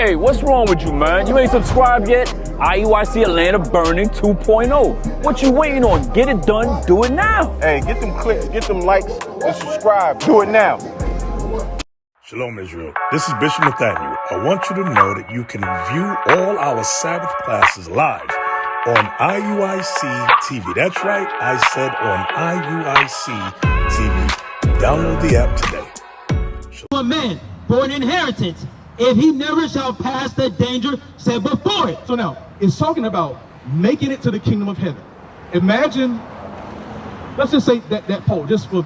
Hey, what's wrong with you, man? You ain't subscribed yet? IUIC Atlanta Burning 2.0. What you waiting on? Get it done. Do it now. Hey, get them clicks, get them likes, and subscribe. Do it now. Shalom, Israel. This is Bishop Nathaniel. I want you to know that you can view all our Sabbath classes live on IUIC TV. That's right, I said on IUIC TV. Download the app today. A man for an inheritance, if he never shall pass the danger set before it. So now, it's talking about making it to the kingdom of heaven. Imagine, let's just say that pole, just for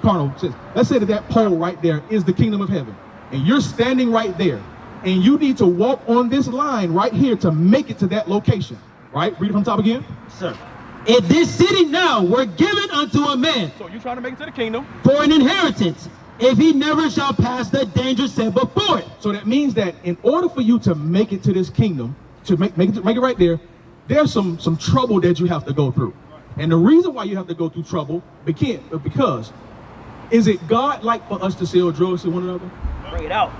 carnal sense. Let's say that pole right there is the kingdom of heaven. And you're standing right there. And you need to walk on this line right here to make it to that location. Right? Read it from the top again. Sir. If this city now were given unto a man. So you're trying to make it to the kingdom. For an inheritance, if he never shall pass the danger set before it. So that means that in order for you to make it to this kingdom, to make it right there, there's some trouble that you have to go through. And the reason why you have to go through trouble, because is it God like for us to sell drugs to one another? Bring it out.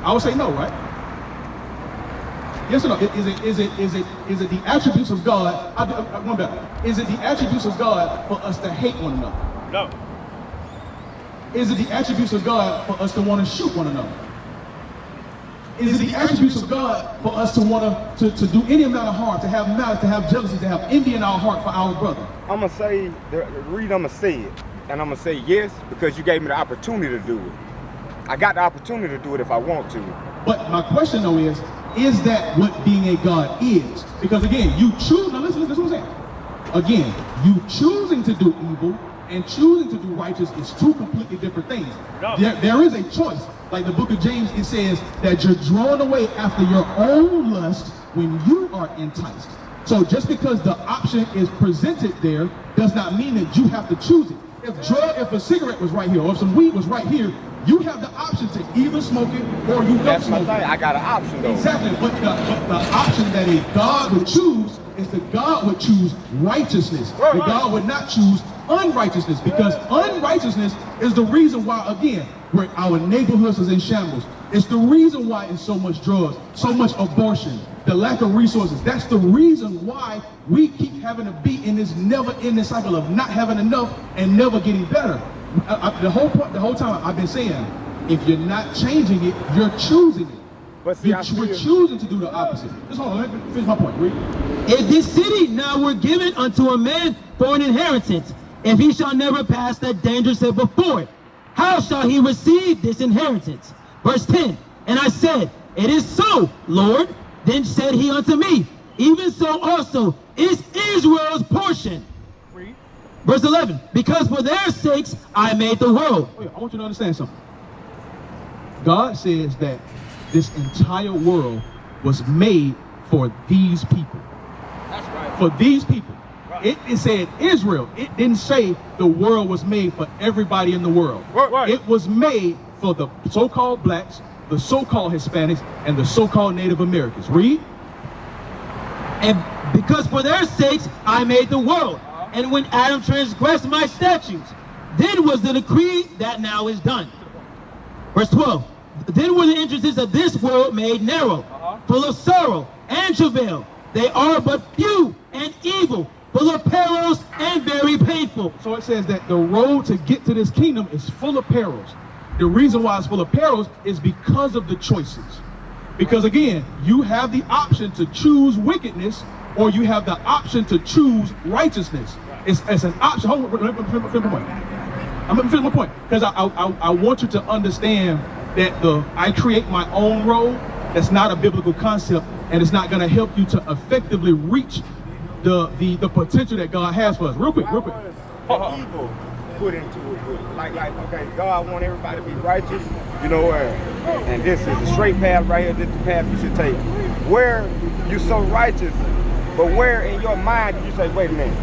I would say no, right? Yes or no? Is it the attributes of God? One better. Is it the attributes of God for us to hate one another? No. Is it the attributes of God for us to want to shoot one another? Is it the attributes of God for us to want to do any amount of harm, to have malice, to have jealousy, to have envy in our heart for our brother? I'm going to say, the reason I'm going to say it, and I'm going to say yes, because you gave me the opportunity to do it. I got the opportunity to do it if I want to. But my question though is that what being a God is? Because again, you choose, now listen, what I'm saying. Again, you choosing to do evil and choosing to do righteous is two completely different things. No. There is a choice. Like the book of James, it says that you're drawn away after your own lust when you are enticed. So just because the option is presented there does not mean that you have to choose it. If a cigarette was right here or if some weed was right here, you have the option to either smoke it or you don't smoke it. That's my thing. I got an option though. Exactly, but the option that a God would choose is that God would choose righteousness. Right, the God would not choose unrighteousness, because unrighteousness is the reason why, again, our neighborhoods is in shambles. It's the reason why it's so much drugs, so much abortion, the lack of resources. That's the reason why we keep having to be in this never-ending cycle of not having enough and never getting better. The whole time I've been saying, if you're not changing it, you're choosing it. But see, we're choosing to do the opposite. Just hold on, let me finish my point. Read. If this city now were given unto a man for an inheritance, if he shall never pass the danger set before it, how shall he receive this inheritance? Verse 10, and I said, it is so, Lord. Then said he unto me, even so also is Israel's portion. Read. Verse 11, because for their sakes I made the world. Wait, I want you to understand something. God says that this entire world was made for these people. That's right. For these people. Right. It said Israel. It didn't say the world was made for everybody in the world. Right. It was made for the so-called blacks, the so-called Hispanics, and the so-called Native Americans. Read. And because for their sakes I made the world. And when Adam transgressed my statutes, then was the decree that now is done. Verse 12. Then were the entrances of this world made narrow, full of sorrow and travail. They are but few and evil, full of perils and very painful. So it says that the road to get to this kingdom is full of perils. The reason why it's full of perils is because of the choices. Because again, you have the option to choose wickedness, or you have the option to choose righteousness. It's an option. Hold on, let me finish my point. I'm going to finish my point, because I want you to understand that I create my own road. That's not a biblical concept, and it's not going to help you to effectively reach the potential that God has for us. Real quick. Evil put into it. Like, okay, God want everybody to be righteous, and this is a straight path right here. This is the path you should take. Where you're so righteous, but where in your mind did you say, wait a minute,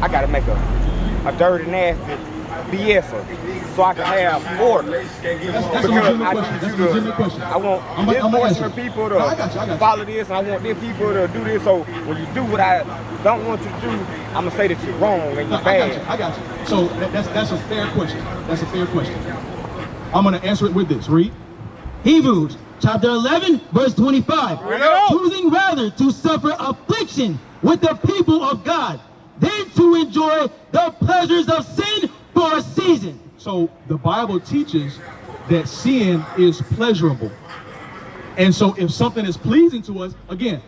I got to make a dirty, nasty BSer so I can have order. That's a legitimate question. I want this portion of people to follow this, and I want these people to do this. So when you do what I don't want you to do, I'm gonna say that you're wrong and you're bad. I got you. So that's a fair question. That's a fair question. I'm gonna answer it with this. Read. Hebrews chapter 11, verse 25. Bring it out. Choosing rather to suffer affliction with the people of God than to enjoy the pleasures of sin for a season. So the Bible teaches that sin is pleasurable. And so if something is pleasing to us, again,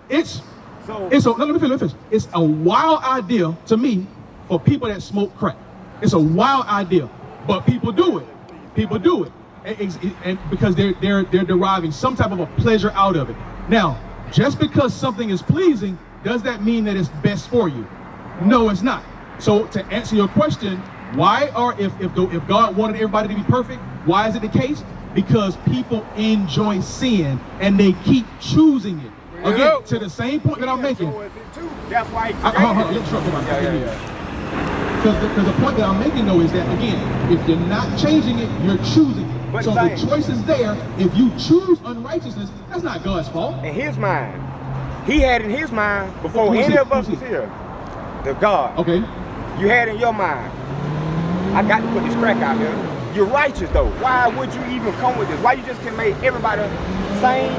let me finish. It's a wild idea to me for people that smoke crack. It's a wild idea, but people do it. People do it, and because they're deriving some type of a pleasure out of it. Now, just because something is pleasing, does that mean that it's best for you? No, it's not. So to answer your question, why if God wanted everybody to be perfect, why is it the case? Because people enjoy sin and they keep choosing it. Again, to the same point that I'm making. So is it too. That's why he Because the point that I'm making, though, is that, again, if you're not changing it, you're choosing it. But so the choice is there. If you choose unrighteousness, that's not God's fault. In his mind, he had in his mind, before any of us was here, the God. Okay. You had in your mind, I got to put this crack out here. You're righteous, though. Why would you even come with this? Why you just can make everybody sane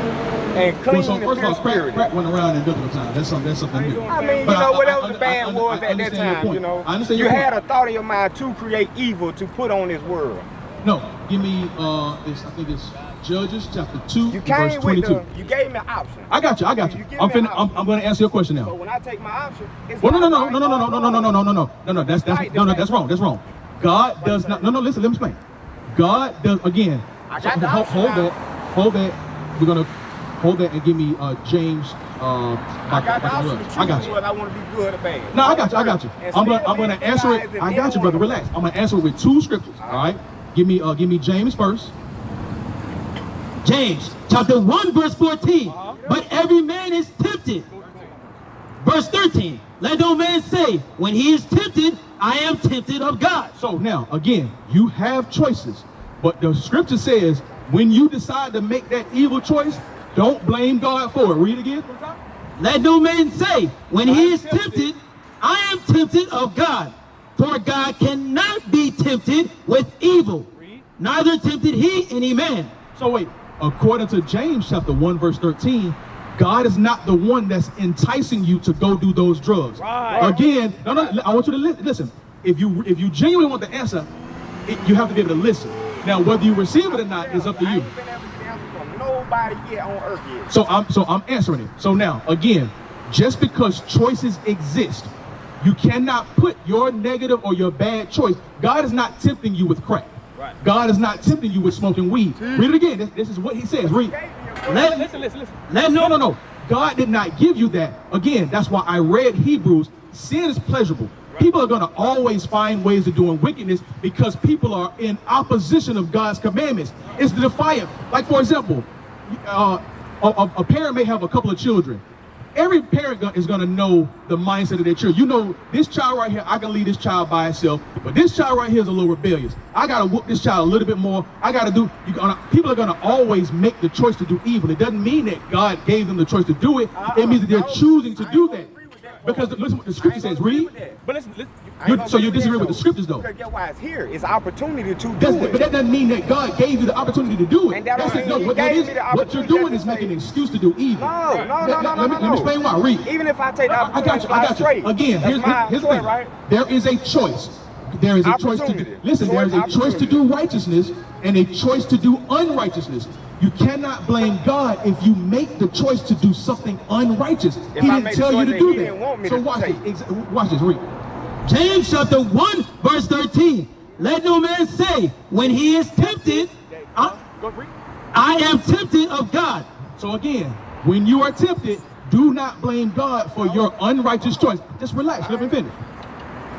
and clean So first of all, crack went around in biblical time. That's something new. I mean, whatever the band was at that time, you had a thought in your mind to create evil to put on this world. No, give me, I think it's Judges chapter 2, you verse 22. You gave me an option. I got you. I'm going to answer your question now. So when I take my option, it's no. That's wrong. That's wrong. God does not. No. Listen. Let me explain. God does again. Hold that. We're gonna hold that and give me James. I got the option. I got you. Whether I want to be good or bad. No, I got you. I'm gonna answer it. I got you, brother. Relax. I'm gonna answer it with two scriptures. All right. Give me James first. James chapter 1, verse 14. But every man is tempted. Verse 13. Let no man say, when he is tempted, I am tempted of God. So now, again, you have choices. But the scripture says, when you decide to make that evil choice, don't blame God for it. Read again. Let no man say, when he is tempted, I am tempted of God. For God cannot be tempted with evil, neither tempted he any man. So wait, according to James chapter 1, verse 13, God is not the one that's enticing you to go do those drugs. Right. Again, no, I want you to listen. If you genuinely want the answer, you have to be able to listen. Now, whether you receive it or not is up to you. I ain't been able to get the answer from nobody yet on earth yet. So I'm answering it. So now, again, just because choices exist, you cannot put your negative or your bad choice. God is not tempting you with crack. Right. God is not tempting you with smoking weed. Read it again. This is what he says. Read. Listen. No. God did not give you that. Again, that's why I read Hebrews. Sin is pleasurable. People are going to always find ways of doing wickedness because people are in opposition of God's commandments. It's the defiant. Like, for example, a parent may have a couple of children. Every parent is going to know the mindset of their children. You know, this child right here, I can leave this child by itself, but this child right here is a little rebellious. I got to whoop this child a little bit more. People are going to always make the choice to do evil. It doesn't mean that God gave them the choice to do it. It means that they're choosing to do that. Because listen what the scripture says. Read. But listen. So you disagree with the scriptures, though? Because guess why it's here? It's opportunity to do it. But that doesn't mean that God gave you the opportunity to do it. And that what you're doing is making an excuse to do evil. No. Let me explain why. Read. Even if I take the opportunity, I got you. Again, here's the thing. Right? There is a choice. There is a choice to do. Listen, there is a choice to do righteousness and a choice to do unrighteousness. You cannot blame God if you make the choice to do something unrighteous. He didn't tell you to do that. So watch this. Read. James chapter 1, verse 13. Let no man say, when he is tempted, I am tempted of God. So again, when you are tempted, do not blame God for your unrighteous choice. Just relax. Let me finish.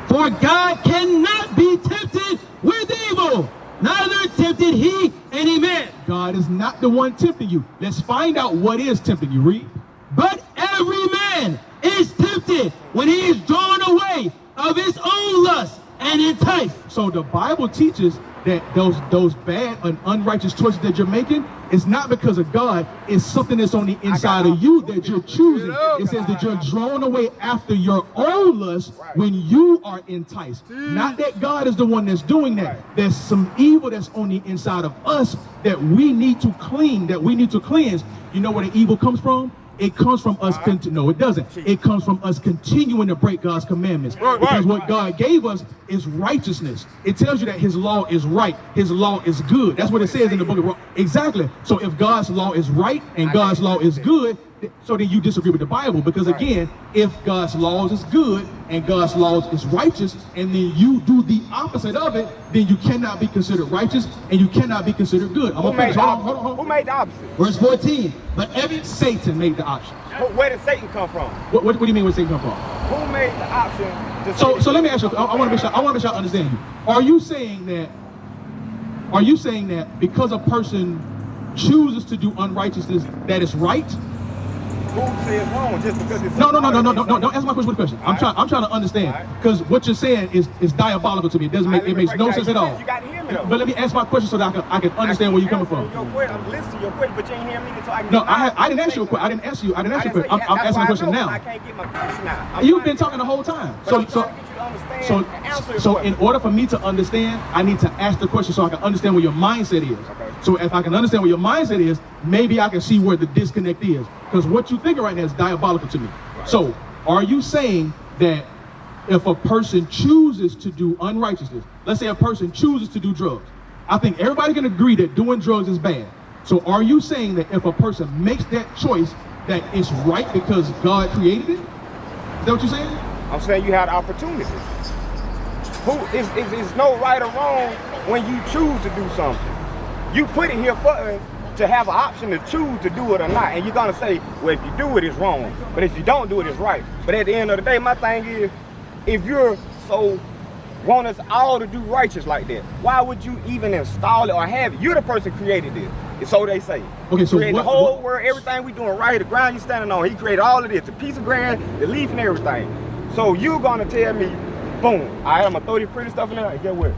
For God cannot be tempted with evil, neither tempted he any man. God is not the one tempting you. Let's find out what is tempting you. Read. But every man is tempted when he is drawn away of his own lust and enticed. So the Bible teaches that those bad and unrighteous choices that you're making, it's not because of God. It's something that's on the inside of you that you're choosing. It says that you're drawn away after your own lust when you are enticed. Not that God is the one that's doing that. There's some evil that's on the inside of us that we need to clean, that we need to cleanse. You know where the evil comes from? It comes from us, no it doesn't. It comes from us continuing to break God's commandments. Because what God gave us is righteousness. It tells you that his law is right. His law is good. That's what it says in the book of Romans. Exactly. So if God's law is right and God's law is good, so then you disagree with the Bible. Because again, if God's laws is good and God's laws is righteous, and then you do the opposite of it, then you cannot be considered righteous and you cannot be considered good. Who made the opposite? Verse 14. But every Satan made the option. Where did Satan come from? What do you mean where Satan come from? Who made the option? So let me ask you. I want to make sure I understand you. Are you saying that because a person chooses to do unrighteousness, that is right? Who says wrong just because it's No. Don't answer my question with a question. I'm trying to understand, because what you're saying is diabolical to me. It makes no sense at all. You got to hear me though. But let me ask my question so that I can understand where you're coming from. I'm listening to your question, but you ain't hearing me, so I can. No, I didn't ask you a question. I didn't ask you a question. I'm asking a question now. I can't get my question out. You've been talking the whole time. So in order for me to understand, I need to ask the question so I can understand where your mindset is. Okay. So if I can understand where your mindset is, maybe I can see where the disconnect is. Because what you're thinking right now is diabolical to me. Right. So are you saying that if a person chooses to do unrighteousness, let's say a person chooses to do drugs, I think everybody can agree that doing drugs is bad. So are you saying that if a person makes that choice, that it's right because God created it? Is that what you're saying? I'm saying you had opportunity. It's no right or wrong when you choose to do something. You put it here for us to have an option to choose to do it or not. And you're gonna say, well, if you do it, it's wrong. But if you don't do it, it's right. But at the end of the day, my thing is, if you're so want us all to do righteous like that, why would you even install it or have it? You're the person who created this. So they say. Okay, so the whole world, everything we doing right here, the ground you standing on, he created all of this, the piece of ground, the leaf and everything. So you gonna tell me, boom, I'm gonna throw this pretty stuff in there, get what?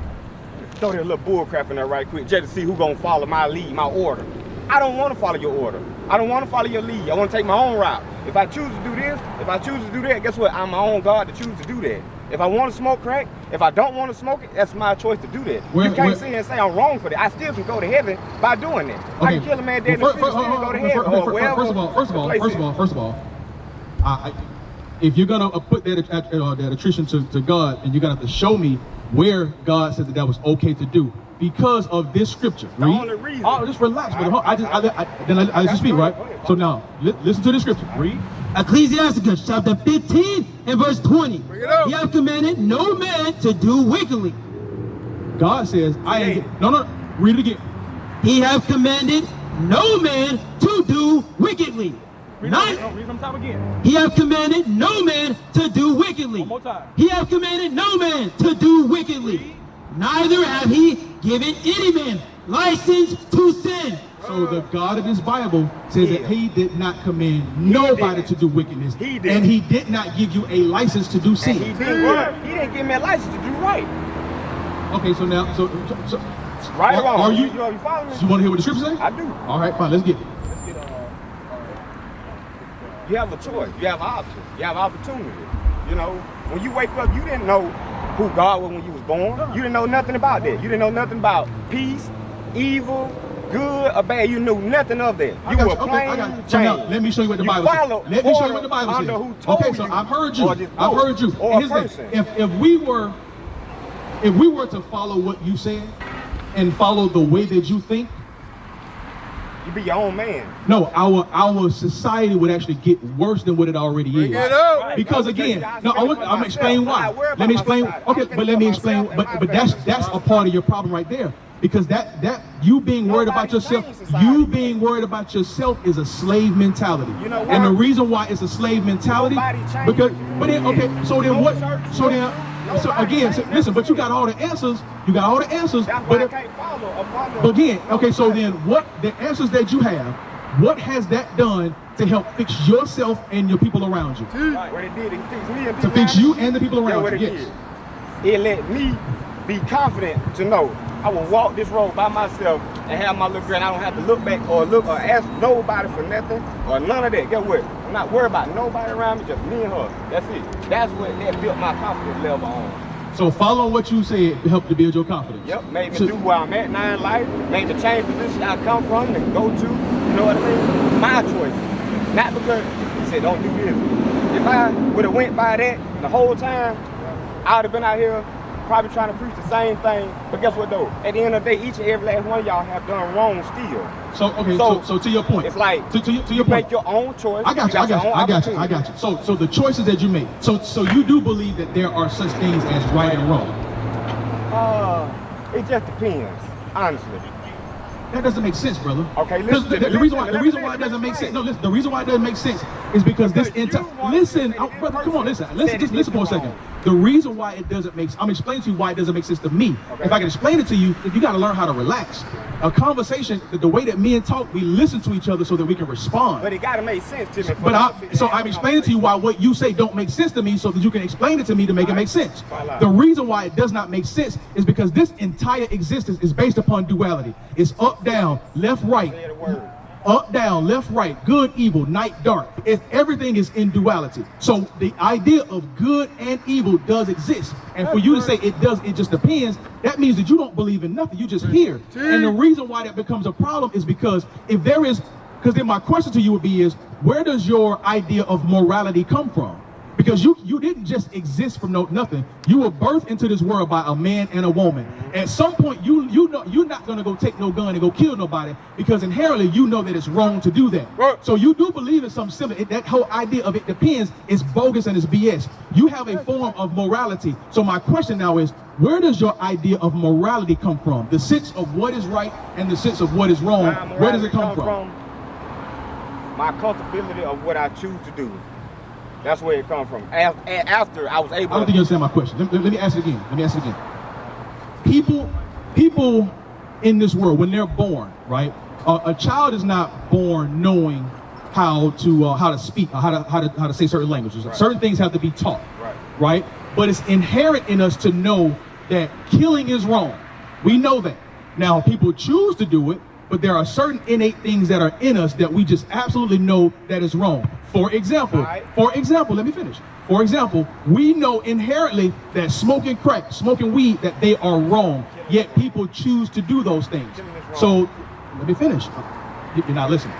Throw that little bull crap in there right quick just to see who gonna follow my lead, my order. I don't wanna follow your order. I don't wanna follow your lead. I wanna take my own route. If I choose to do this, if I choose to do that, guess what? I'm my own God to choose to do that. If I wanna smoke crack, if I don't wanna smoke it, that's my choice to do that. You can't sit here and say I'm wrong for that. I still can go to heaven by doing that. Okay. I can kill a man dead in the street and still go to heaven. First of all, if you're gonna put that attrition to God, and you're gonna have to show me where God said that was okay to do because of this scripture. The only reason. Oh, just relax. I just speak, right? So now, listen to the scripture. Read. Ecclesiasticus chapter 15 and verse 20. He hath commanded no man to do wickedly. God says, read it again. He hath commanded no man to do wickedly. Read from top again. He hath commanded no man to do wickedly. One more time. He hath commanded no man to do wickedly. Neither have he given any man license to sin. So the God of this Bible says that he did not command nobody to do wickedness. He did. And he did not give you a license to do sin. He didn't give me a license to do right. Okay, so now, so right or wrong? Are you following me? You want to hear what the scripture say? I do. All right, fine, let's get it. You have a choice. You have options. You have opportunity. You know, when you wake up, you didn't know who God was when you was born. You didn't know nothing about that. You didn't know nothing about peace, evil, good or bad. You knew nothing of that. You were plain Jane. So now, let me show you what the Bible says. Let me show you what the Bible says. Okay, so I've heard you. I've heard you. Or a person. If we were to follow what you said and follow the way that you think, you be your own man. No, our society would actually get worse than what it already is. Because again, no, I'm gonna explain why. Let me explain. Okay, but let me explain. But that's a part of your problem right there. Because that you being worried about yourself, is a slave mentality. You know what? And the reason why it's a slave mentality, because listen, but you got all the answers. But again, okay, so then what the answers that you have, what has that done to help fix yourself and your people around you? What it did, it fixed me and to fix you and the people around you. Yes. It let me be confident to know I will walk this road by myself and have my little girl. I don't have to look back or ask nobody for nothing or none of that. Get what? I'm not worried about nobody around me, just me and her. That's it. That's what that built my confidence level on. So following what you said helped to build your confidence. Yep, made me do where I'm at now in life, made the change position I come from and go to, you know what I mean? My choice. Not because he said don't do this. If I would have went by that the whole time, I would have been out here probably trying to preach the same thing. But guess what though? At the end of the day, each and every last one of y'all have done wrong still. So okay, so to your point. It's like to your point. Make your own choice. I got you. I got you. So the choices that you make. So you do believe that there are such things as right and wrong? It just depends, honestly. That doesn't make sense, brother. Okay, listen. The reason why it doesn't make sense. No, listen. The reason why it doesn't make sense is because this entire. Listen, brother. Come on, listen. Just listen for a second. The reason why it doesn't make. I'm explaining to you why it doesn't make sense to me. Okay. If I can explain it to you, you got to learn how to relax. A conversation, the way that men talk, we listen to each other so that we can respond. But it got to make sense to me. But I'm explaining to you why what you say don't make sense to me, so that you can explain it to me to make it make sense. The reason why it does not make sense is because this entire existence is based upon duality. It's up, down, left, right. Up, down, left, right, good, evil, night, dark. Everything is in duality. So the idea of good and evil does exist. And for you to say it just depends, that means that you don't believe in nothing. You just hear. And the reason why that becomes a problem is because because then my question to you would be where does your idea of morality come from? Because you didn't just exist from nothing. You were birthed into this world by a man and a woman. At some point, you know you're not gonna go take no gun and go kill nobody, because inherently you know that it's wrong to do that. Right. So you do believe in something similar. That whole idea of it depends is bogus and it's BS. You have a form of morality. So my question now is, where does your idea of morality come from? The sense of what is right and the sense of what is wrong. Where does it come from? My comfortability of what I choose to do. That's where it comes from. After I was able. I don't think you understand my question. Let me ask it again. People in this world, when they're born, right? A child is not born knowing how to speak, or how to say certain languages. Right. Certain things have to be taught, right? But it's inherent in us to know that killing is wrong. We know that. Now, people choose to do it, but there are certain innate things that are in us that we just absolutely know that is wrong. For example, let me finish. For example, we know inherently that smoking crack, smoking weed, that they are wrong, yet people choose to do those things. So, let me finish. You're not listening.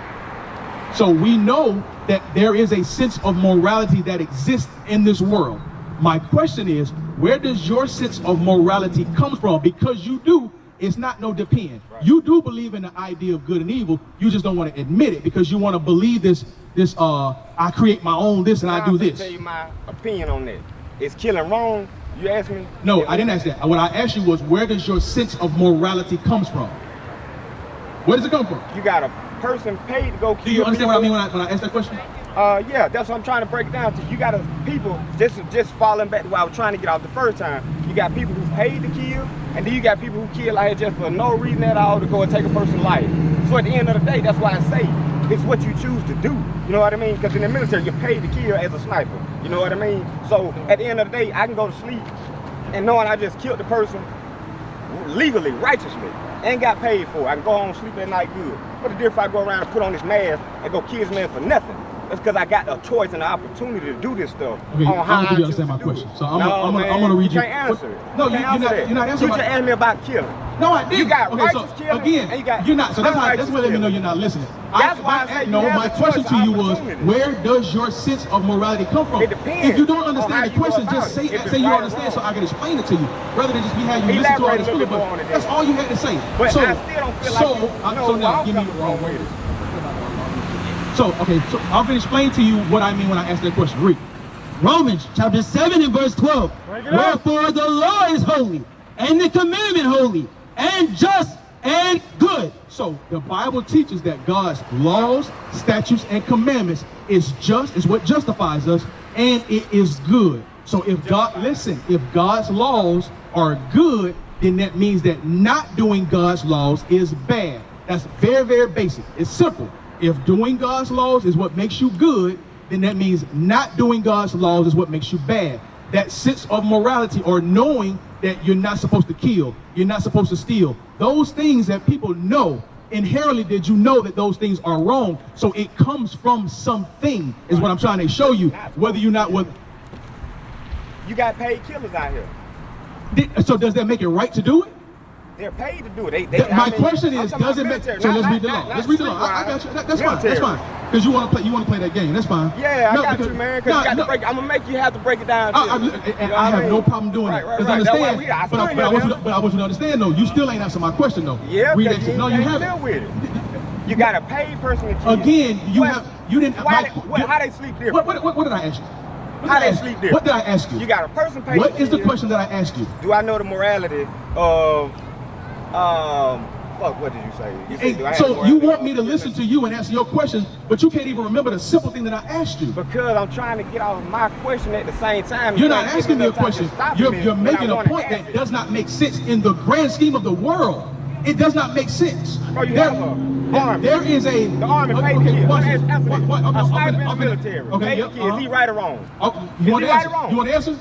So we know that there is a sense of morality that exists in this world. My question is, where does your sense of morality come from? Because you do. It's not no depend. Right. You do believe in the idea of good and evil. You just don't want to admit it because you want to believe this I create my own this and I do this. I'll tell you my opinion on that. Is killing wrong? You asked me? No, I didn't ask that. What I asked you was, where does your sense of morality comes from? Where does it come from? You got a person paid to go kill. Do you understand what I mean when I ask that question? Yeah, that's what I'm trying to break it down to. You got people, just falling back to what I was trying to get out the first time. You got people who paid to kill, and then you got people who kill out here just for no reason at all to go and take a person's life. So at the end of the day, that's why I say it's what you choose to do. You know what I mean? Because in the military, you're paid to kill as a sniper. You know what I mean? So at the end of the day, I can go to sleep and knowing I just killed the person legally, righteously, and got paid for it. I can go home, sleep at night good. What the difference if I go around and put on this mask and go kill this man for nothing? That's because I got a choice and an opportunity to do this stuff. Okay, I don't think you understand my question. So I'm gonna read you. You can't answer it. No, you're not answering. You just asked me about killing. No, I didn't. You got righteous killing. Again, and you got you're not. So that's why let me know you're not listening. That's why I say my question to you was, where does your sense of morality come from? It depends. If you don't understand the question, just say you understand so I can explain it to you, rather than just be how you listen to all this filibuster. That's all you had to say. But I still don't feel like so now give me the wrong way. So I'm going to explain to you what I mean when I ask that question. Read. Romans chapter 7 and verse 12. Wherefore the law is holy, and the commandment holy, and just and good. So the Bible teaches that God's laws, statutes, and commandments is what justifies us, and it is good. So if God's laws are good, then that means that not doing God's laws is bad. That's very, very basic. It's simple. If doing God's laws is what makes you good, then that means not doing God's laws is what makes you bad. that sense of morality, or knowing that you're not supposed to kill, you're not supposed to steal. Those things that people know, inherently did you know that those things are wrong? So it comes from something, is what I'm trying to show you, whether you're not with. You got paid killers out here. So does that make it right to do it? They're paid to do it. My question is, does it make? So let's read the law. Let's read the law. I got you. That's fine. That's fine. Because you want to play that game. That's fine. Yeah, I got you, man. Because you got to break. I'm gonna make you have to break it down. I have no problem doing it. Because understand. But I want you to understand though. You still ain't answering my question though. Yeah, because no, you haven't. With it. You got a paid person to kill. Again, you didn't. How they sleep different? What did I ask you? How they sleep different? What did I ask you? You got a person paid. What is the question that I asked you? Do I know the morality of what did you say? So you want me to listen to you and answer your questions, but you can't even remember the simple thing that I asked you. Because I'm trying to get off my question at the same time. You're not asking me a question. You're making a point that does not make sense in the grand scheme of the world. It does not make sense. Oh, you have an army. There is a... The army paid to kill. A sniper in the military. Okay, is he right or wrong? You want to answer? You want to answer?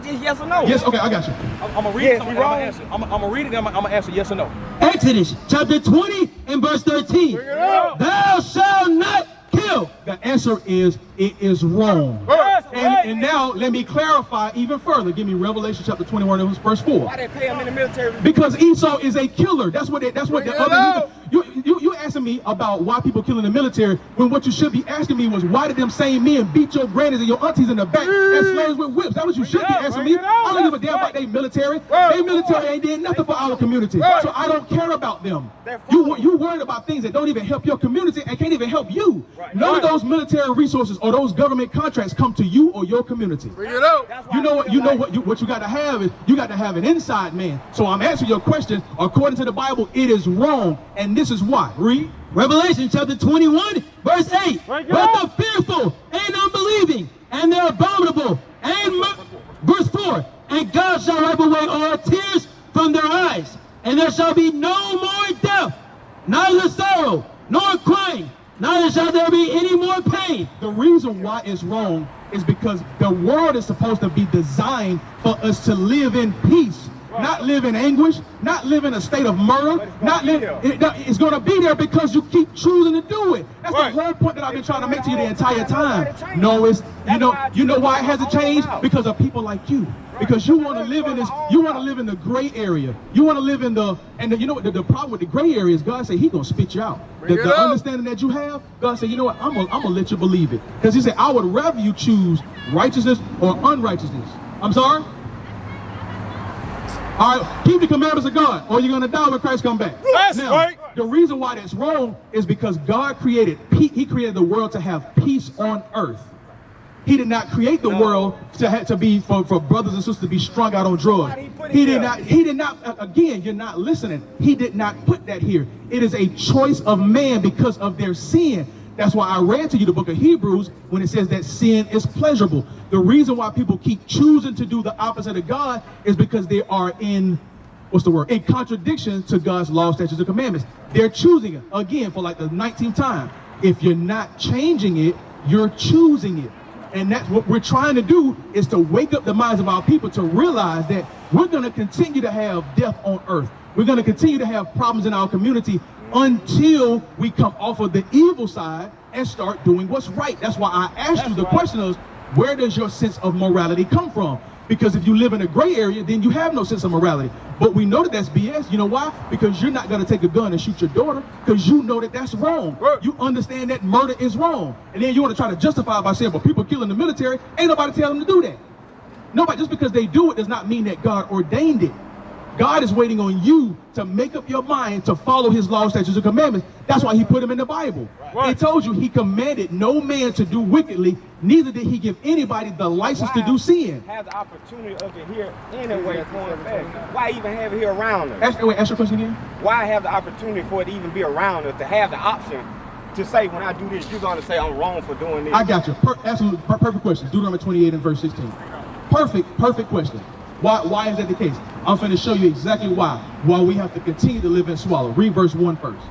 Just yes or no. Yes, okay, I got you. I'm gonna read it. I'm gonna answer. I'm gonna read it. I'm gonna answer yes or no. Exodus chapter 20 and verse 13. Thou shalt not kill. The answer is, it is wrong. And now let me clarify even further. Give me Revelation chapter 21 and verse 4. Why they pay him in the military? Because Esau is a killer. That's what the other. You asking me about why people kill in the military, when what you should be asking me was, why did them same men beat your grannies and your aunties in the back as slaves with whips? That's what you should be asking me. I don't give a damn about their military. Their military ain't did nothing for our community. So I don't care about them. You worried about things that don't even help your community and can't even help you. None of those military resources or those government contracts come to you or your community. You know what you got to have is, you got to have an inside man. So I'm answering your question. According to the Bible, it is wrong, and this is why. Read Revelation chapter 21 verse 8. But the fearful and unbelieving and the abominable and verse 4. And God shall wipe away all tears from their eyes, and there shall be no more death, neither sorrow nor crying, neither shall there be any more pain. The reason why it's wrong is because the world is supposed to be designed for us to live in peace, not live in anguish, not live in a state of murder. It's going to be there because you keep choosing to do it. That's the whole point that I've been trying to make to you the entire time. No, it's you know why it hasn't changed? Because of people like you. Because you want to live in this, you want to live in the gray area. You want to live in you know what the problem with the gray area is? God said He's gonna spit you out. The understanding that you have, God said, you know what, I'm gonna let you believe it. Because He said, I would rather you choose righteousness or unrighteousness. I'm sorry? All right, keep the commandments of God, or you're going to die when Christ comes back. That's right. The reason why that's wrong is because God created He created the world to have peace on earth. He did not create the world to be for brothers and sisters to be strung out on drugs. He did not. Again, you're not listening. He did not put that here. It is a choice of man because of their sin. That's why I read to you the book of Hebrews when it says that sin is pleasurable. The reason why people keep choosing to do the opposite of God is because they are in contradiction to God's law, statutes, and commandments. They're choosing it, again, for like the 19th time. If you're not changing it, you're choosing it. And that's what we're trying to do, is to wake up the minds of our people to realize that we're going to continue to have death on earth. We're going to continue to have problems in our community until we come off of the evil side and start doing what's right. That's why I asked you the question is, where does your sense of morality come from? Because if you live in a gray area, then you have no sense of morality. But we know that that's BS. You know why? Because you're not going to take a gun and shoot your daughter, because you know that that's wrong. You understand that murder is wrong. And then you want to try to justify it by saying, well, people killing the military, ain't nobody tell them to do that. Nobody, just because they do it does not mean that God ordained it. God is waiting on you to make up your mind to follow His laws, statutes, and commandments. That's why He put them in the Bible. He told you He commanded no man to do wickedly, neither did He give anybody the license to do sin. Have the opportunity of it here anyway going back. Why even have it here around us? Ask your question again. Why have the opportunity for it to even be around us, to have the option to say, when I do this, you're going to say I'm wrong for doing this? I got you. Absolutely perfect question. Deuteronomy 28 and verse 16. Perfect question. Why is that the case? I'm going to show you exactly why we have to continue to live and swallow. Read verse 1 first.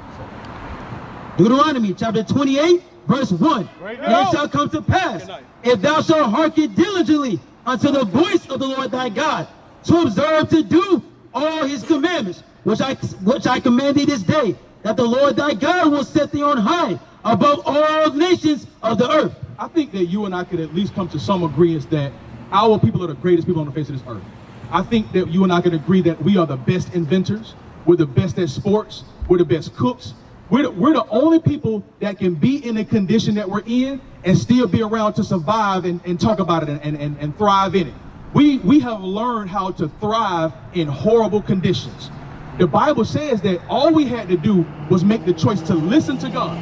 Deuteronomy chapter 28 verse 1. And it shall come to pass, if thou shalt hearken diligently unto the voice of the Lord thy God, to observe to do all his commandments, which I command thee this day, that the Lord thy God will set thee on high above all nations of the earth. I think that you and I could at least come to some agreement that our people are the greatest people on the face of this earth. I think that you and I can agree that we are the best inventors. We're the best at sports. We're the best cooks. We're the only people that can be in the condition that we're in and still be around to survive and talk about it and thrive in it. We have learned how to thrive in horrible conditions. The Bible says that all we had to do was make the choice to listen to God.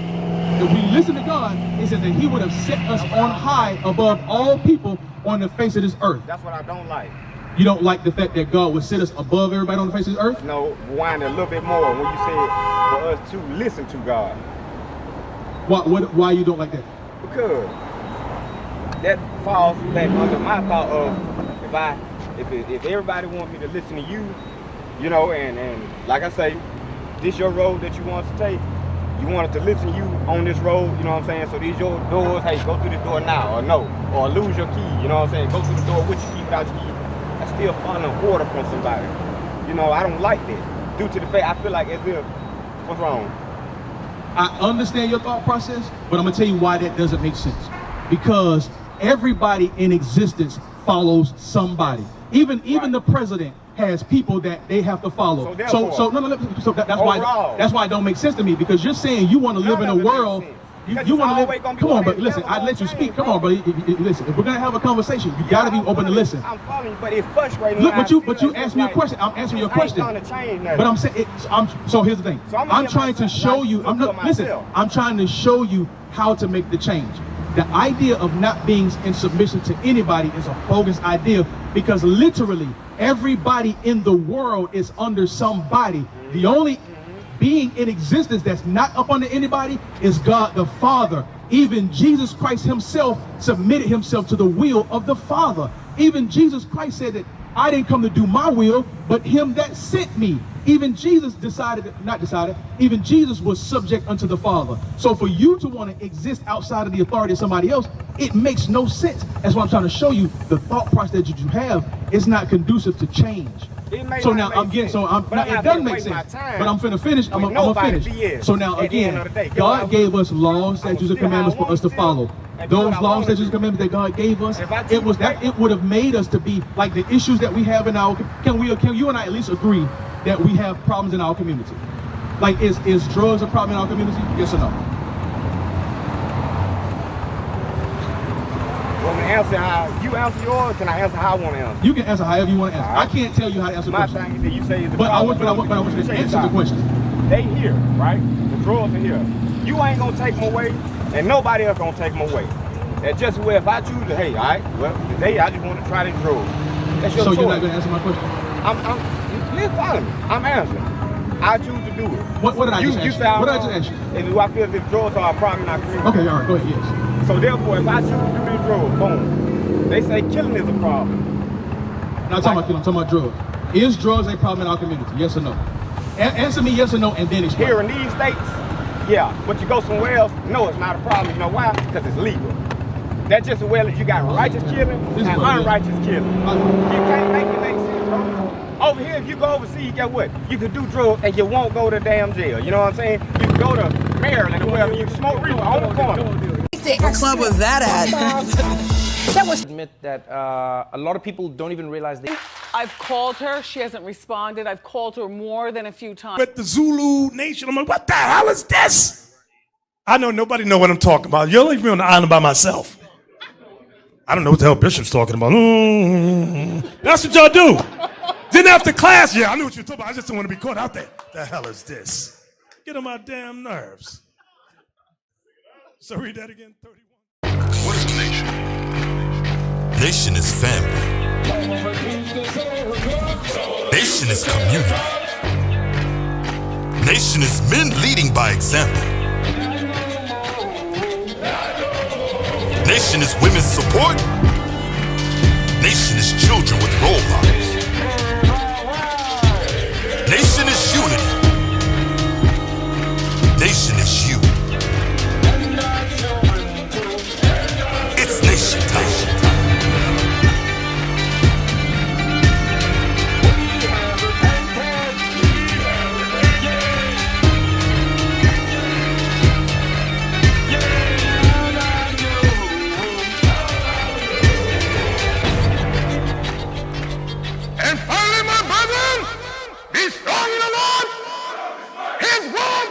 If we listen to God, it says that he would have set us on high above all people on the face of this earth. That's what I don't like. You don't like the fact that God would set us above everybody on the face of this earth? No, wind a little bit more when you said for us to listen to God. Why you don't like that? Because that falls back under my thought of if everybody want me to listen to you, you know, and like I say, this your road that you want to take. You wanted to listen to you on this road, you know what I'm saying? So these your doors, hey, go through the door now, or no, or lose your key, you know what I'm saying? Go through the door with your key, without your key. That's still following an order from somebody. You know, I don't like that. Due to the fact, I feel like as if, what's wrong? I understand your thought process, but I'm gonna tell you why that doesn't make sense. Because everybody in existence follows somebody. Even the president has people that they have to follow. That's why it don't make sense to me, because you're saying you want to live in a world. You want to live. Come on, but listen, I let you speak. Come on, but listen. If we're gonna have a conversation, you gotta be open to listen. I'm following you, but it's frustrating. Look, but you asked me a question. I'm answering your question. But I'm saying, so here's the thing. I'm trying to show you. I'm trying to show you how to make the change. The idea of not being in submission to anybody is a bogus idea, because literally everybody in the world is under somebody. The only being in existence that's not up under anybody is God the Father. Even Jesus Christ himself submitted himself to the will of the Father. Even Jesus Christ said that I didn't come to do my will, but him that sent me. Even Jesus even Jesus was subject unto the Father. So for you to want to exist outside of the authority of somebody else, it makes no sense. That's what I'm trying to show you. The thought process that you have is not conducive to change. So now it doesn't make sense. But I'm finna finish. I'm gonna finish. So now again, God gave us laws, statutes, and commandments for us to follow. Those laws, statutes, and commandments that God gave us, it would have made us to be like the issues that we have in our. Can you and I at least agree that we have problems in our community? Like, is drugs a problem in our community? Yes or no? Answer how you answer yours. Can I answer how I want to answer? You can answer however you want to answer. Right. I can't tell you how to answer the question. My thing is that you say is but I want you to answer the question. They here, right? The drugs are here. You ain't gonna take them away, and nobody else gonna take them away. That's just where if I choose to, hey, all right, well, today I just want to try this drug. That's your choice. So you're not gonna answer my question? You follow me. I'm answering. I choose to do it. What did I just ask you? What did I just ask you? Do I feel as if drugs are a problem in our community? Okay, all right, go ahead, yes. So therefore, if I choose to do this drug, boom. They say killing is a problem. Not talking about killing, I'm talking about drugs. Is drugs a problem in our community? Yes or no? Answer me yes or no, and then explain. Here in these states, yeah. But you go somewhere else, no, it's not a problem. You know why? Because it's legal. That's just as well as you got righteous killing and unrighteous killing. You can't make it make sense, bro. Over here, if you go overseas, guess what? You could do drugs and you won't go to damn jail. You know what I'm saying? You can go to Maryland or wherever you can smoke reefer on the corner. What club was that at? That was admit that a lot of people don't even realize that. I've called her. She hasn't responded. I've called her more than a few times. But the Zulu Nation, I'm like, what the hell is this? I know nobody know what I'm talking about. You'll leave me on the island by myself. I don't know what the hell Bishop's talking about. That's what y'all do. Then after class, yeah, I knew what you were talking about. I just don't want to be caught out there. The hell is this? Get on my damn nerves. So read that again, 31. What is a nation? Nation is family. Nation is community. Nation is men leading by example. Nation is women's support. Nation is children with role models. Nation is unity. Nation is you. And finally, my brethren, be strong in the Lord. His word